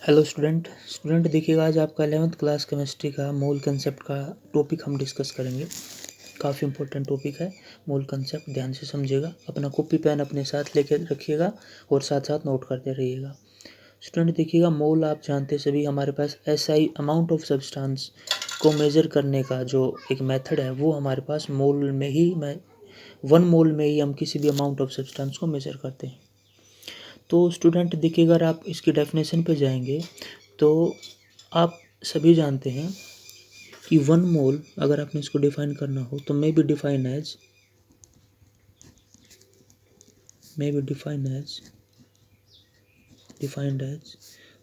Hello student देखिएगा, आज आपका 11th क्लास केमिस्ट्री का मोल कंसेप्ट का टॉपिक हम डिस्कस करेंगे। काफ़ी इंपॉर्टेंट टॉपिक है मोल कंसेप्ट, ध्यान से समझिएगा। अपना कॉपी पेन अपने साथ लेकर रखिएगा और साथ साथ नोट करते रहिएगा। स्टूडेंट देखिएगा, मोल आप जानते सभी, हमारे पास एसआई अमाउंट ऑफ सब्सटेंस को मेज़र करने का जो एक मेथड है वो हमारे पास मोल में ही 1 मोल में ही हम किसी भी अमाउंट ऑफ सब्सटेंस को मेज़र करते हैं। तो स्टूडेंट देखिए, अगर आप इसकी डेफिनेशन पे जाएंगे तो आप सभी जानते हैं कि 1 मोल अगर आपने इसको डिफाइन करना हो तो may be defined as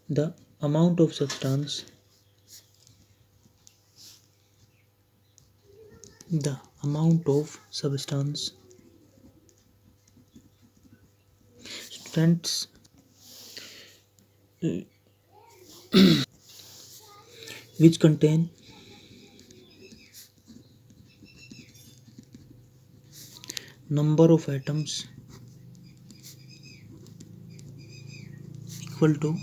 the amount of substance students which contain number of atoms equal to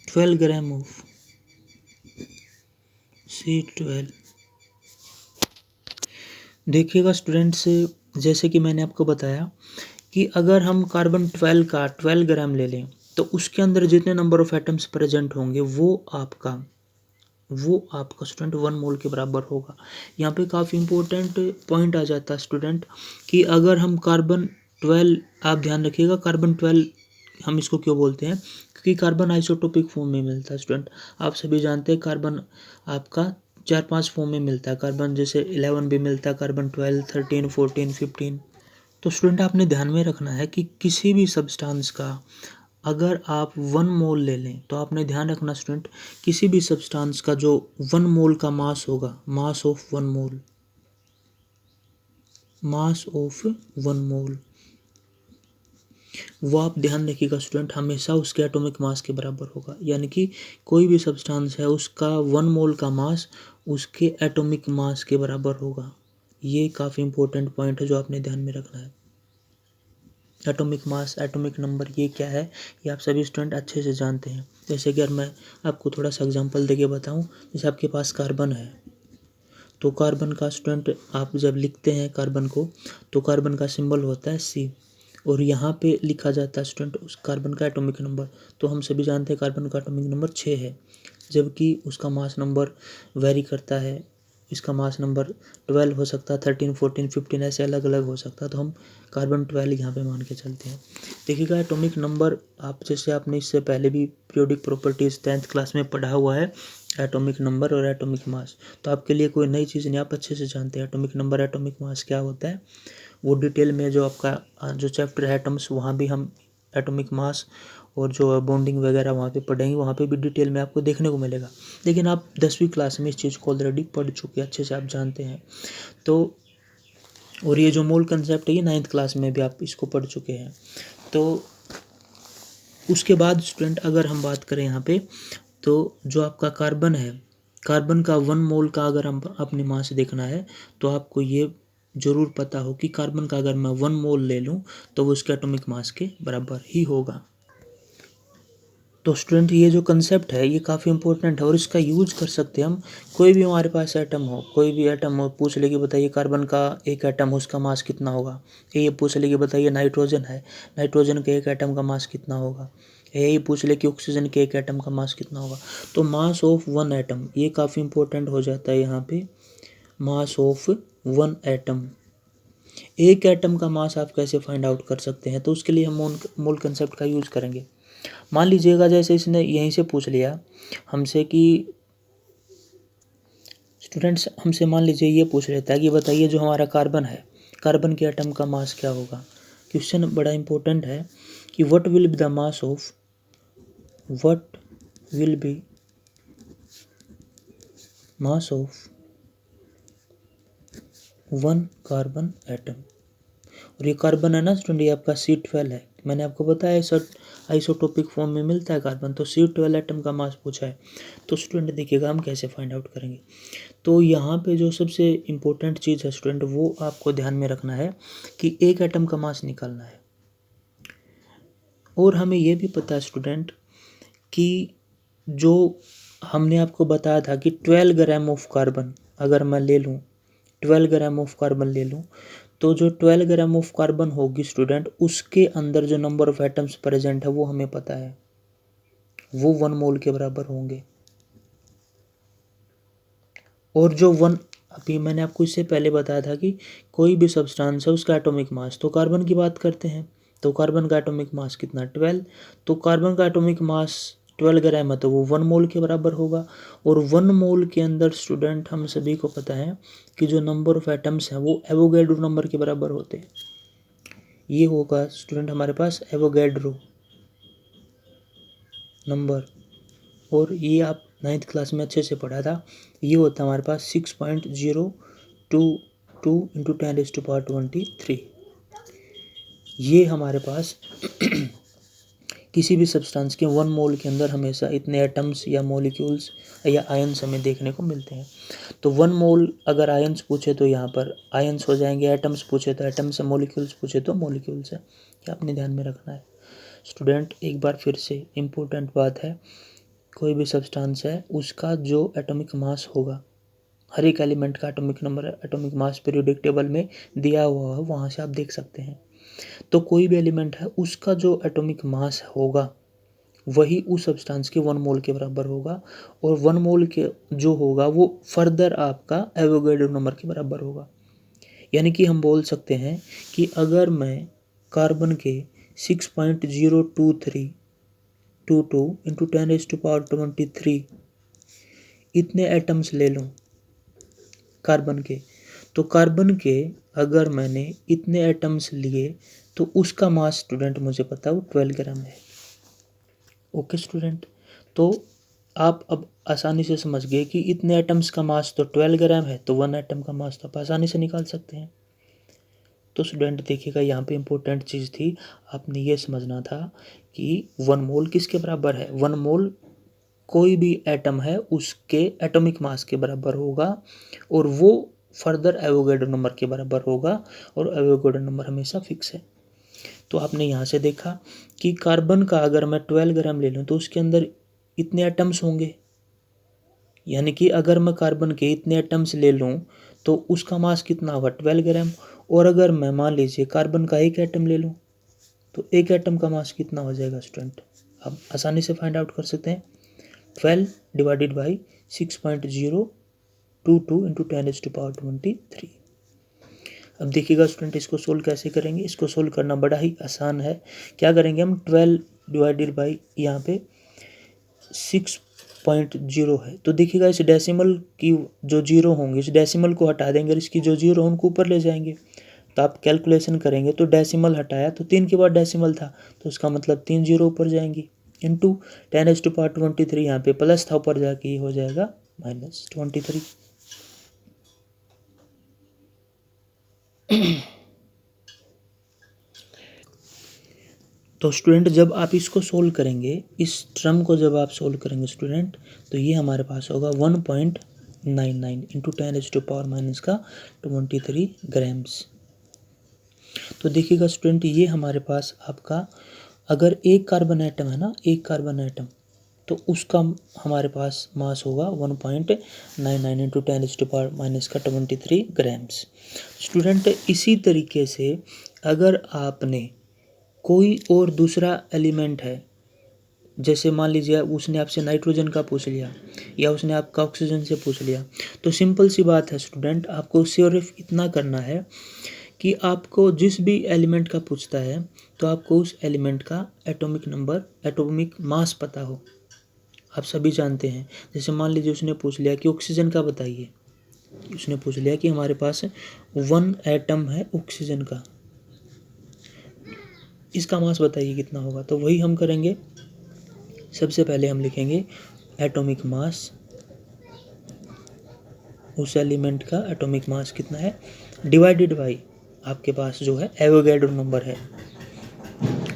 12 gram of C12। देखिएगा स्टूडेंट्स, जैसे कि मैंने आपको बताया कि अगर हम कार्बन 12 का 12 ग्राम ले लें तो उसके अंदर जितने नंबर ऑफ एटम्स प्रेजेंट होंगे वो आपका स्टूडेंट 1 मोल के बराबर होगा। यहाँ पे काफ़ी इंपॉर्टेंट पॉइंट आ जाता है स्टूडेंट कि अगर हम कार्बन 12, आप ध्यान रखिएगा कार्बन 12 हम इसको क्यों बोलते हैं, क्योंकि कार्बन आइसोटोपिक फॉर्म में मिलता है। स्टूडेंट आप सभी जानते हैं कार्बन आपका 4-5 फॉर्म में मिलता है। कार्बन जैसे 11 भी मिलता है, कार्बन 12, 13, 14, 15। तो स्टूडेंट आपने ध्यान में रखना है कि किसी भी सब्सटेंस का अगर आप 1 मोल ले लें तो आपने ध्यान रखना स्टूडेंट, किसी भी सब्सटेंस का जो 1 मोल का मास होगा, मास ऑफ 1 मोल, वो आप ध्यान रखिएगा स्टूडेंट, हमेशा उसके एटॉमिक मास के बराबर होगा। यानी कि कोई भी सब्सटेंस है उसका 1 मोल का मास उसके एटॉमिक मास के बराबर होगा। ये काफ़ी इंपॉर्टेंट पॉइंट है जो आपने ध्यान में रखना है। एटॉमिक मास, एटॉमिक नंबर, ये क्या है ये आप सभी स्टूडेंट अच्छे से जानते हैं। जैसे कि अगर मैं आपको थोड़ा सा एग्जांपल देके बताऊं, जैसे आपके पास कार्बन है तो कार्बन का स्टूडेंट आप जब लिखते हैं कार्बन को तो कार्बन का सिंबल होता है C और यहाँ पे लिखा जाता है स्टूडेंट उस कार्बन का एटॉमिक नंबर। तो हम सभी जानते हैं कार्बन का एटॉमिक नंबर 6 है, जबकि उसका मास नंबर वेरी करता है। इसका मास नंबर 12 हो सकता है, 13, 14, 15 ऐसे अलग अलग हो सकता है। तो हम कार्बन 12 यहाँ पे मान के चलते हैं। देखिएगा एटॉमिक नंबर, आप जैसे आपने इससे पहले भी पीरियोडिक प्रॉपर्टीज 10th क्लास में पढ़ा हुआ है, एटॉमिक नंबर और एटॉमिक मास, तो आपके लिए कोई नई चीज़ नहीं, आप अच्छे से जानते हैं एटॉमिक नंबर एटॉमिक मास क्या होता है। वो डिटेल में जो आपका जो चैप्टर है एटम्स, वहाँ भी हम एटॉमिक मास और जो बॉन्डिंग वगैरह वहाँ पे पढ़ेंगे, वहाँ पे भी डिटेल में आपको देखने को मिलेगा। लेकिन आप 10वीं क्लास में इस चीज़ को ऑलरेडी पढ़ चुके हैं, अच्छे से आप जानते हैं। तो और ये जो मोल कंसेप्ट है ये 9th क्लास में भी आप इसको पढ़ चुके हैं। तो उसके बाद स्टूडेंट अगर हम बात करें यहाँ पे, तो जो आपका कार्बन है, कार्बन का 1 मोल का अगर हम अपनी मास देखना है तो आपको ये ज़रूर पता हो कि कार्बन का अगर मैं 1 मोल ले लूँ तो वो उसके एटॉमिक मास के बराबर ही होगा। तो स्टूडेंट ये जो कंसेप्ट है ये काफ़ी इंपॉर्टेंट है और इसका यूज कर सकते हैं हम। कोई भी हमारे पास एटम हो, कोई भी एटम हो, पूछ ले कि बताइए कार्बन का एक एटम हो उसका मास कितना होगा। ये पूछ ले कि बताइए नाइट्रोजन है, नाइट्रोजन के एक एटम का मास कितना होगा। यही पूछ ले कि ऑक्सीजन के एक एटम का मास कितना होगा। तो मास ऑफ 1 एटम ये काफ़ी इंपॉर्टेंट हो जाता है यहाँ पे। मास ऑफ 1 एटम, एक एटम का मास आप कैसे फाइंड आउट कर सकते हैं, तो उसके लिए हम मोल कंसेप्ट का यूज करेंगे। मान लीजिएगा जैसे इसने यहीं से पूछ लिया हमसे कि स्टूडेंट्स हमसे मान लीजिए ये पूछ लेता है कि बताइए जो हमारा कार्बन है, कार्बन के एटम का मास क्या होगा। क्वेश्चन बड़ा इंपॉर्टेंट है कि what will be the mass of 1 carbon atom. और ये कार्बन है ना स्टूडेंट, ये आपका C12 है। मैंने आपको बताया सर आइसोटोपिक फॉर्म में मिलता है कार्बन, तो C12 एटम का मास पूछा है। तो स्टूडेंट देखिएगा हम कैसे फाइंड आउट करेंगे। तो यहाँ पे जो सबसे इम्पोर्टेंट चीज़ है स्टूडेंट वो आपको ध्यान में रखना है कि एक एटम का मास निकालना है। और हमें ये भी पता है स्टूडेंट कि जो हमने आपको बताया था कि 12 ग्राम ऑफ कार्बन अगर मैं ले लूँ, 12 ग्राम ऑफ कार्बन ले लूँ, तो जो 12 ग्राम ऑफ कार्बन होगी स्टूडेंट, उसके अंदर जो नंबर ऑफ एटम्स प्रेजेंट है वो हमें पता है, वो 1 मोल के बराबर होंगे। और जो अभी मैंने आपको इससे पहले बताया था कि कोई भी सब्सटेंस है उसका एटॉमिक मास, तो कार्बन की बात करते हैं, तो कार्बन का एटॉमिक मास कितना, 12। तो कार्बन का एटॉमिक मास 12 ग्राम है, तो वो 1 मोल के बराबर होगा। और 1 मोल के अंदर स्टूडेंट हम सभी को पता है कि जो नंबर ऑफ एटम्स हैं वो एवोगैड्रो नंबर के बराबर होते हैं। ये होगा स्टूडेंट हमारे पास एवोगैड्रो नंबर, और ये आप 9th क्लास में अच्छे से पढ़ा था। ये होता है हमारे पास 6.022 इंटू 10⁻23। ये हमारे पास किसी भी सब्सटेंस के 1 मोल के अंदर हमेशा इतने एटम्स या मॉलिक्यूल्स या आयन्स हमें देखने को मिलते हैं। तो 1 मोल अगर आयन्स पूछे तो यहाँ पर आयन्स हो जाएंगे, एटम्स पूछे तो एटम्स है, मॉलिक्यूल्स पूछे तो मॉलिक्यूल्स है। ये अपने ध्यान में रखना है स्टूडेंट। एक बार फिर से इम्पोर्टेंट बात है, कोई भी सब्सटेंस है उसका जो एटॉमिक मास होगा, हर एक एलिमेंट का atomic number, atomic mass periodic table में दिया हुआ है, वहाँ से आप देख सकते हैं। तो कोई भी एलिमेंट है उसका जो एटॉमिक मास होगा वही उस सब्सटेंस के 1 मोल के बराबर होगा, और 1 मोल के जो होगा वो फर्दर आपका एवोगैड्रो नंबर के बराबर होगा। यानी कि हम बोल सकते हैं कि अगर मैं कार्बन के 6.02322 इंटू 10⁻23 इतने एटम्स ले लूँ कार्बन के, तो कार्बन के अगर मैंने इतने एटम्स लिए तो उसका मास स्टूडेंट मुझे पता है वो 12 ग्राम है। ओके स्टूडेंट, तो आप अब आसानी से समझ गए कि इतने एटम्स का मास तो 12 ग्राम है, तो 1 एटम का मास तो आप आसानी से निकाल सकते हैं। तो स्टूडेंट देखिएगा यहाँ पे इम्पोर्टेंट चीज़ थी, आपने ये समझना था कि 1 मोल किसके बराबर है। 1 मोल कोई भी एटम है उसके एटॉमिक मास के बराबर होगा, और वो फर्दर एवोगैड्रो नंबर के बराबर होगा, और एवोगैड्रो नंबर हमेशा फिक्स है। तो आपने यहाँ से देखा कि कार्बन का अगर मैं 12 ग्राम ले लूँ तो उसके अंदर इतने एटम्स होंगे, यानी कि अगर मैं कार्बन के इतने एटम्स ले लूँ तो उसका मास कितना होगा 12 ग्राम। और अगर मैं मान लीजिए कार्बन का एक एटम ले लूँ तो एक एटम का मास कितना हो जाएगा स्टूडेंट, आप आसानी से फाइंड आउट कर सकते हैं। 12 डिवाइडेड बाई 6.022 इंटू 10⁻23। अब देखिएगा स्टूडेंट इसको सोल्व कैसे करेंगे। इसको सोल्व करना बड़ा ही आसान है। क्या करेंगे हम, 12 डिवाइडेड बाई यहाँ पे 6.0 है, तो देखिएगा इस डेसिमल की जो जीरो होंगे इस डेसिमल को हटा देंगे, और इसकी जो जीरो उनको ऊपर ले जाएंगे। तो आप कैलकुलेशन करेंगे तो डेसिमल हटाया तो 3 के बाद डेसिमल था, तो उसका मतलब 3 जीरो ऊपर जाएंगी, इंटू 10⁻23 यहाँ पे प्लस था, ऊपर जाके ये हो जाएगा -23। तो स्टूडेंट जब आप इसको सोल्व करेंगे, इस टर्म को जब आप सोल्व करेंगे स्टूडेंट, तो ये हमारे पास होगा 1.99 इंटू 10⁻⁻23 ग्राम्स। तो देखिएगा स्टूडेंट ये हमारे पास आपका अगर एक कार्बन एटम है ना, एक कार्बन एटम, तो उसका हमारे पास मास होगा 1.99 इंटू 10⁻⁻23 ग्राम्स। स्टूडेंट इसी तरीके से अगर आपने कोई और दूसरा एलिमेंट है, जैसे मान लीजिए उसने आपसे नाइट्रोजन का पूछ लिया या उसने आपका ऑक्सीजन से पूछ लिया, तो सिंपल सी बात है स्टूडेंट, आपको सिर्फ इतना करना है कि आपको जिस भी एलिमेंट का पूछता है तो आपको उस एलिमेंट का एटॉमिक नंबर, एटॉमिक मास पता हो। आप सभी जानते हैं, जैसे मान लीजिए उसने पूछ लिया कि ऑक्सीजन का बताइए, उसने पूछ लिया कि हमारे पास 1 एटम है ऑक्सीजन का, इसका मास बताइए कितना होगा। तो वही हम करेंगे, सबसे पहले हम लिखेंगे एटॉमिक मास, उस एलिमेंट का एटॉमिक मास कितना है, डिवाइडेड बाई आपके पास जो है एवोगैड्रो नंबर है।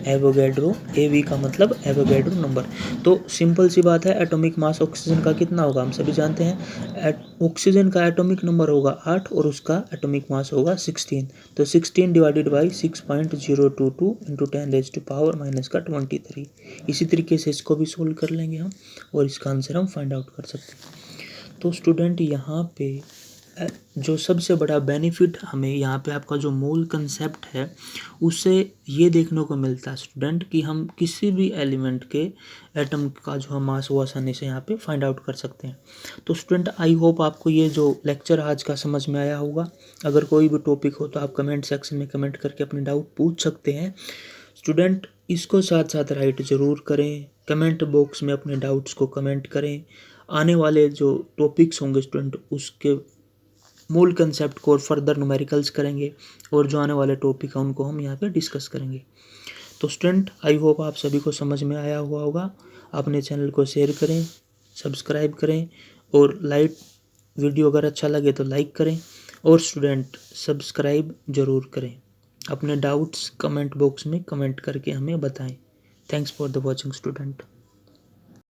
एवोगैड्रो, एवी का मतलब एवोगैड्रो नंबर। तो सिंपल सी बात है, एटॉमिक मास ऑक्सीजन का कितना होगा हम सभी जानते हैं। ऑक्सीजन का एटॉमिक नंबर होगा 8 और उसका एटॉमिक मास होगा 16। तो 16 डिवाइडेड बाई 6.022 इंटू 10⁻⁻23। इसी तरीके से इसको भी सोल्व कर लेंगे हम और इसका आंसर हम फाइंड आउट कर सकते हैं। तो स्टूडेंट यहाँ पे जो सबसे बड़ा बेनिफिट हमें यहाँ पे आपका जो मोल कंसेप्ट है उससे ये देखने को मिलता है स्टूडेंट कि हम किसी भी एलिमेंट के एटम का जो मास वो आसानी से यहाँ पे फाइंड आउट कर सकते हैं। तो स्टूडेंट आई होप आपको ये जो लेक्चर आज का समझ में आया होगा। अगर कोई भी टॉपिक हो तो आप कमेंट सेक्शन में कमेंट करके अपने डाउट पूछ सकते हैं। स्टूडेंट इसको साथ साथ राइट ज़रूर करें, कमेंट बॉक्स में अपने डाउट्स को कमेंट करें। आने वाले जो टॉपिक्स होंगे स्टूडेंट उसके मूल कंसेप्ट को और फर्दर न्यूमेरिकल्स करेंगे और जो आने वाले टॉपिक हैं उनको हम यहाँ पे डिस्कस करेंगे। तो स्टूडेंट आई होप आप सभी को समझ में आया हुआ होगा। अपने चैनल को शेयर करें, सब्सक्राइब करें और वीडियो अगर अच्छा लगे तो लाइक करें और स्टूडेंट सब्सक्राइब ज़रूर करें। अपने डाउट्स कमेंट बॉक्स में कमेंट करके हमें बताएं। Thanks for the watching student.